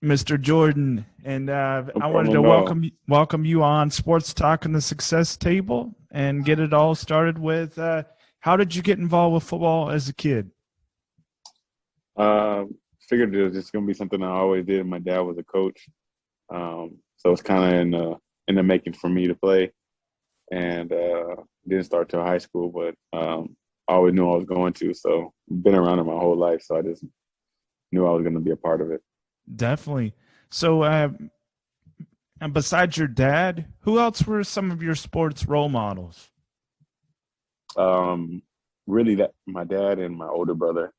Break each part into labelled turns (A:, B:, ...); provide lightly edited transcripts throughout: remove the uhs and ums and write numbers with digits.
A: Mr. Jordan, and
B: No
A: I wanted
B: problem
A: to
B: at all.
A: welcome you on Sports Talk and the Success Table, and get it all started with how did you get involved with football as a kid?
B: Uh, Figured it was just gonna be something I always did. My dad was a coach, so it's kind of in the making for me to play. And didn't start till high school, but I always knew I was going to. So been around it my whole life, so I just knew I was going to be a part of it.
A: Definitely. So, and besides your dad, who else were some of your sports role models?
B: Um, Really, that my dad and my older brother.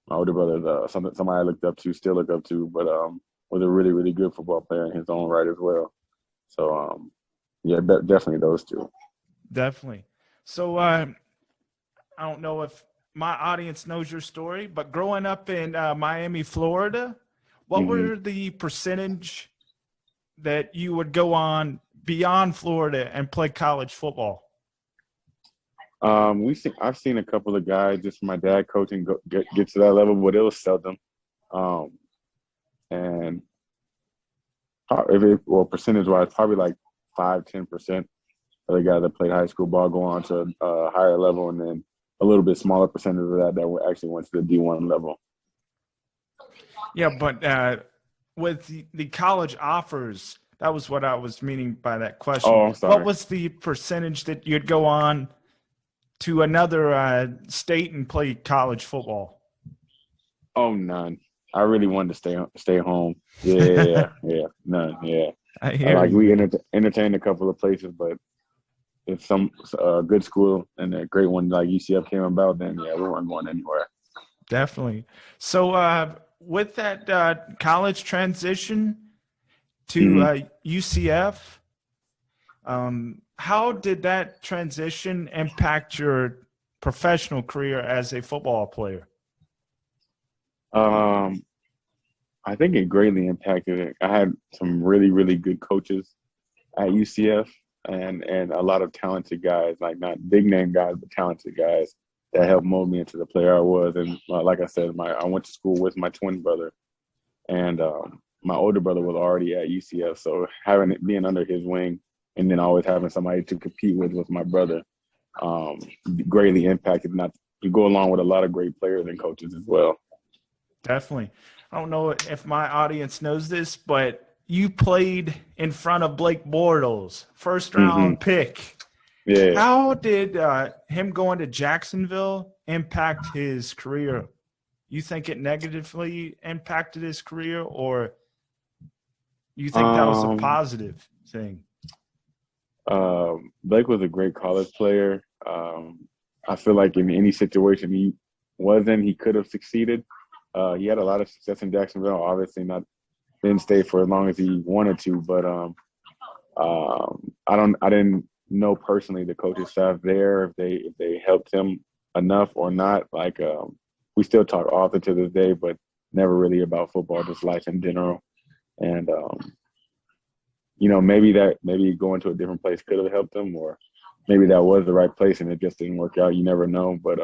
B: My older brother's somebody I looked up to, still look up to, but was a really good football player in his own right as well. So yeah, definitely those two.
A: Definitely. So, I don't know if my audience knows your story, but growing up in Miami, Florida, what
B: hmm
A: were the percentage that you would go on beyond Florida and play college football?
B: I've seen a couple of guys just from my dad coaching get to that level, but it was seldom. Um, and if it, well, percentage wise, probably like 5-10% of the guys that played high school ball go on to a higher level, and then a little bit smaller percentage of actually went to the D1 level.
A: Yeah, but with the college offers, that was what I was meaning by that question.
B: Oh, I'm
A: What
B: sorry.
A: was the percentage that you'd go on to another state and play college football?
B: Oh, none. I really wanted to stay home. Yeah, none. Yeah,
A: I hear
B: like
A: you,
B: we
A: man.
B: entertained a couple of places, but if some good school and a great one like UCF came about, then yeah, we weren't going anywhere.
A: Definitely. So, with that college transition to
B: hmm
A: UCF, how did that transition impact your professional career as a football player?
B: Um, I think it greatly impacted it. I had some really good coaches at UCF, and a lot of talented guys, like not big name guys, but talented guys that helped mold me into the player I was. And like I said, I went to school with my twin brother, and my older brother was already at UCF, so having it being under his wing, and then always having somebody to compete with my brother, um, greatly impacted. Not to go along with a lot of great players and coaches as well.
A: Definitely. I don't know if my audience knows this, but you played in front of Blake Bortles, first
B: hmm
A: round pick.
B: Yeah.
A: How did him going to Jacksonville impact his career? You think it negatively impacted his career, or you think that was a
B: Um,
A: positive thing?
B: Blake was a great college player. I feel like in any situation he could have succeeded. He had a lot of success in Jacksonville. Obviously, not didn't stay for as long as he wanted to, but I didn't know personally the coaching staff there if they helped him enough or not. Like we still talk often to this day, but never really about football, just life in general. And maybe going to a different place could have helped him, or maybe that was the right place and it just didn't work out. You never know, but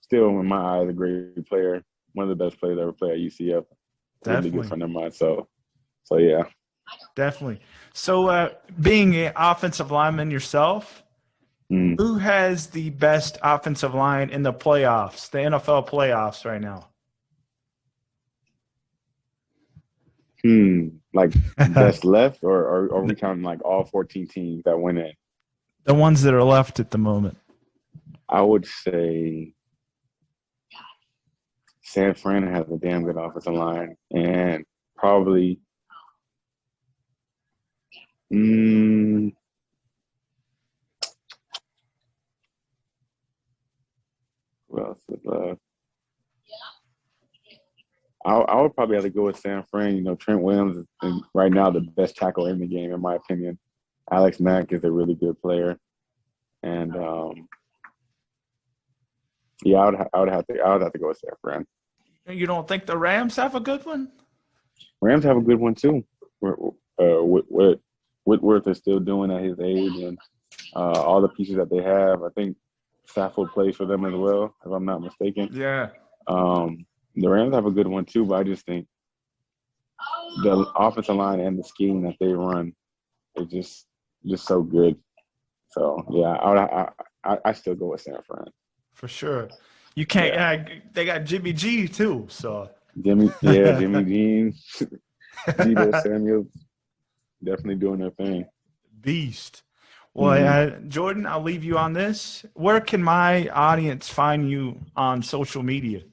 B: still, in my eyes, a great player, one of the best players ever played at UCF. Really good
A: Definitely.
B: friend of mine. So yeah.
A: Definitely. So, being an offensive lineman yourself,
B: Mm.
A: who has the best offensive line in the playoffs, the NFL playoffs right now?
B: Like
A: The
B: best left, or are we counting like all 14 teams that went in?
A: ones that are left at the moment.
B: I would say San Fran has a damn good offensive line, and probably mm, who else is left? I would probably have to go with San Fran. Trent Williams is right now the best tackle in the game, in my opinion. Alex Mack is a really good player, and yeah, I would have to go with San Fran.
A: You don't think the Rams have a good one?
B: Rams have a good one too. What Whitworth is still doing at his age, and all the pieces that they have. I think Saffold plays for them as well, if I'm not mistaken.
A: Yeah,
B: Um, the Rams have a good one too, but I just think the offensive line and the scheme that they run is just so good. So yeah, I still go with San Fran.
A: For sure. You can't.
B: Yeah.
A: They got Jimmy G too. So
B: Jimmy Jean, Debo Samuels, definitely doing their thing.
A: beast. Well, Jordan, I'll leave you on this. Where can my audience find you on social media?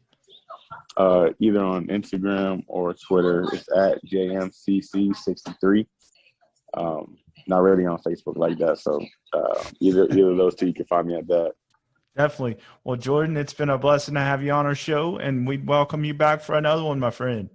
B: Either on Instagram or Twitter. It's at JMCC63. Not really on Facebook like that. So either of those two, you can find me at that.
A: Definitely. Well, Jordan, it's been a blessing to have you on our show, and we'd welcome you back for another one, my friend.